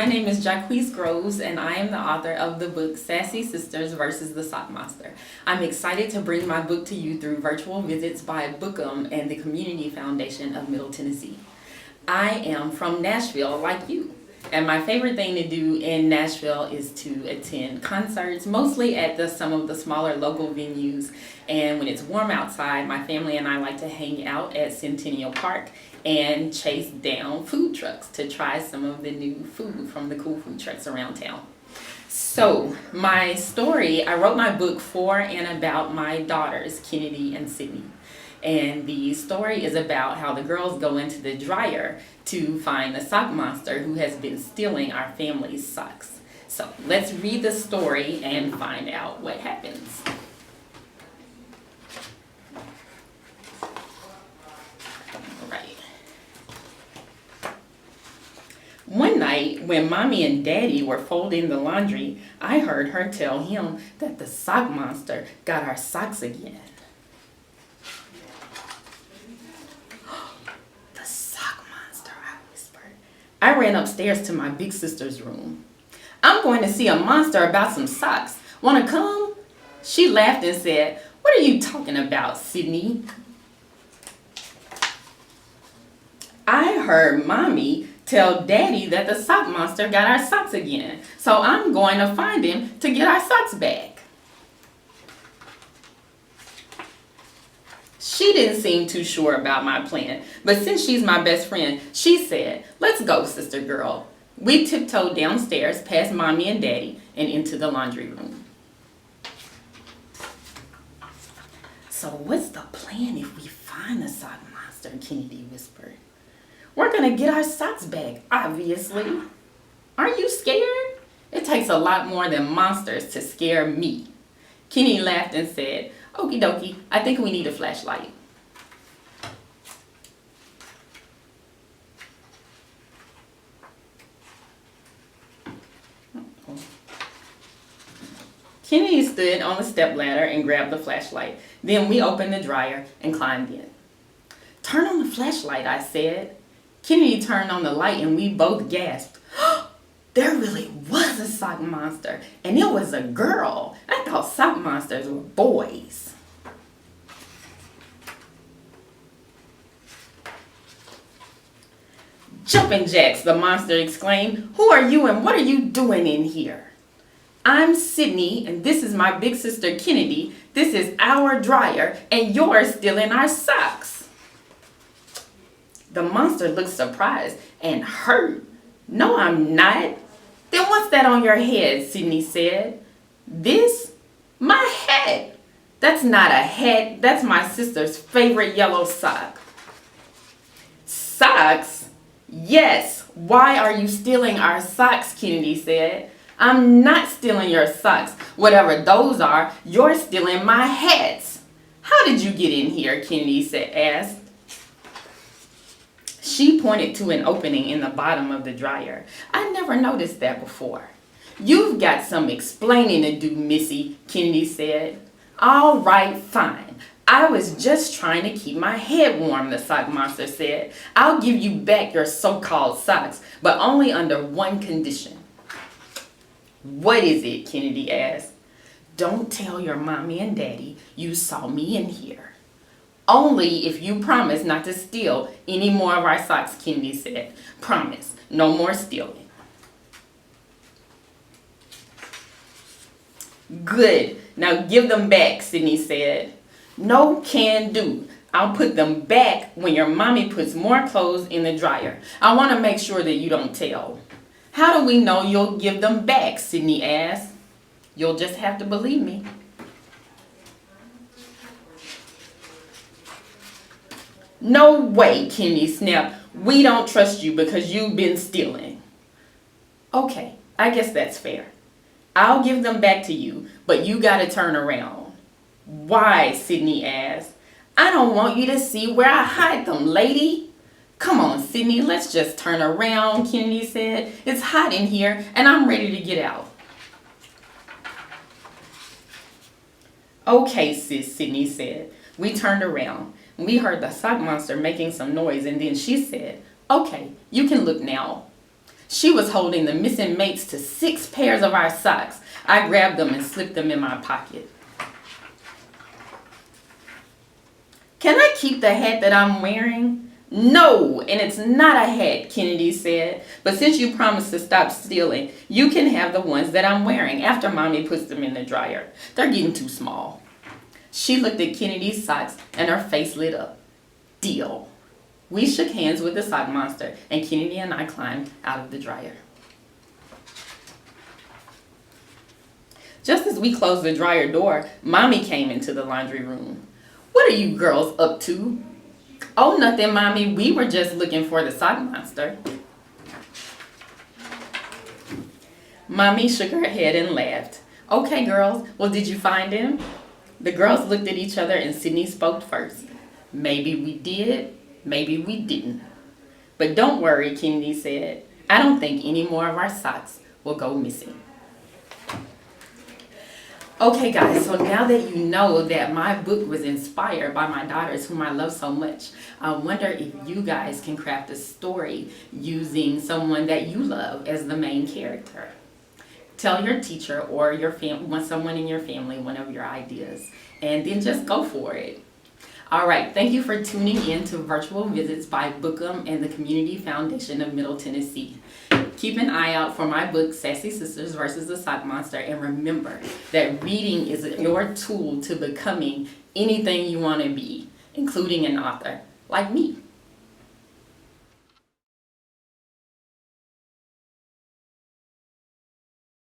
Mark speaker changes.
Speaker 1: my name is Jacquese Groves, and I am the author of the book Sassy Sisters versus the Sock Monster. I'm excited to bring my book to you through virtual visits by Bookham and the Community Foundation of Middle Tennessee. I am from Nashville, like you, and my favorite thing to do in Nashville is to attend concerts, mostly at some of the smaller local venues. And when it's warm outside, my family and I like to hang out at Centennial Park and chase down food trucks to try some of the new food from the cool food trucks around town. So my story, I wrote my book for and about my daughters, Kennedy and Sydney. And the story is about how the girls go into the dryer to find the sock monster who has been stealing our family's socks. So let's read the story and find out what happens. One night, when Mommy and Daddy were folding the laundry, I heard her tell him that the sock monster got our socks again. The sock monster, I whispered. I ran upstairs to my big sister's room. I'm going to see a monster about some socks. Want to come? She laughed and said, "What are you talking about, Sydney?" I heard Mommy tell Daddy that the sock monster got our socks again, so I'm going to find him to get our socks back. She didn't seem too sure about my plan, but since she's my best friend, she said, "Let's go, sister girl." We tiptoed downstairs past Mommy and Daddy and into the laundry room. "So what's the plan if we find the sock monster?" Kennedy whispered. "We're going to get our socks back, obviously. Aren't you scared? It takes a lot more than monsters to scare me." Kenny laughed and said, "Okie dokie, I think we need a flashlight." Kenny stood on the stepladder and grabbed the flashlight. Then we opened the dryer and climbed in. "Turn on the flashlight," I said. Kennedy turned on the light and we both gasped. There really was a sock monster, and it was a girl. I thought sock monsters were boys. "Jumping jacks," the monster exclaimed. "Who are you and what are you doing in here?" "I'm Sydney, and this is my big sister Kennedy. This is our dryer, and you're stealing our socks." The monster looked surprised and hurt. "No, I'm not." "Then what's that on your head?" Sydney said. "This? My hat." "That's not a hat. That's my sister's favorite yellow sock." "Socks?" "Yes. Why are you stealing our socks?" Kennedy said. "I'm not stealing your socks. Whatever those are, you're stealing my hats." "How did you get in here?" Kennedy asked. She pointed to an opening in the bottom of the dryer. "I never noticed that before." "You've got some explaining to do, Missy," Kennedy said. "All right, fine. I was just trying to keep my head warm," the sock monster said. "I'll give you back your so-called socks, but only under one condition." "What is it?" Kennedy asked. "Don't tell your mommy and daddy you saw me in here." "Only if you promise not to steal any more of our socks," Kennedy said. "Promise, no more stealing." "Good. Now give them back," Sydney said. "No can do. I'll put them back when your mommy puts more clothes in the dryer. I want to make sure that you don't tell." "How do we know you'll give them back?" Sydney asked. "You'll just have to believe me." "No way," Kennedy snapped. "We don't trust you because you've been stealing." "Okay, I guess that's fair. I'll give them back to you, but you gotta turn around." "Why?" Sydney asked. "I don't want you to see where I hide them, lady." "Come on, Sydney, let's just turn around," Kennedy said. "It's hot in here and I'm ready to get out." "Okay, sis," Sydney said. We turned around. We heard the sock monster making some noise, and then she said, "Okay, you can look now." She was holding the missing mates to 6 pairs of our socks. I grabbed them and slipped them in my pocket. Can I keep the hat that I'm wearing? No, and it's not a hat, Kennedy said. But since you promised to stop stealing, you can have the ones that I'm wearing after Mommy puts them in the dryer. They're getting too small. She looked at Kennedy's socks and her face lit up. Deal. We shook hands with the sock monster and Kennedy and I climbed out of the dryer. Just as we closed the dryer door, Mommy came into the laundry room. What are you girls up to? Oh, nothing, Mommy. We were just looking for the sock monster. Mommy shook her head and laughed. Okay, girls. Well, did you find him? The girls looked at each other and Sydney spoke first. Maybe we did, maybe we didn't. But don't worry, Kennedy said. I don't think any more of our socks will go missing. Okay guys, so now that you know that my book was inspired by my daughters whom I love so much, I wonder if you guys can craft a story using someone that you love as the main character. Tell your teacher or your someone in your family one of your ideas and then just go for it. All right, thank you for tuning in to Virtual Visits by Bookham and the Community Foundation of Middle Tennessee. Keep an eye out for my book, Sassy Sisters versus the Sock Monster, and remember that reading is your tool to becoming anything you want to be, including an author like me.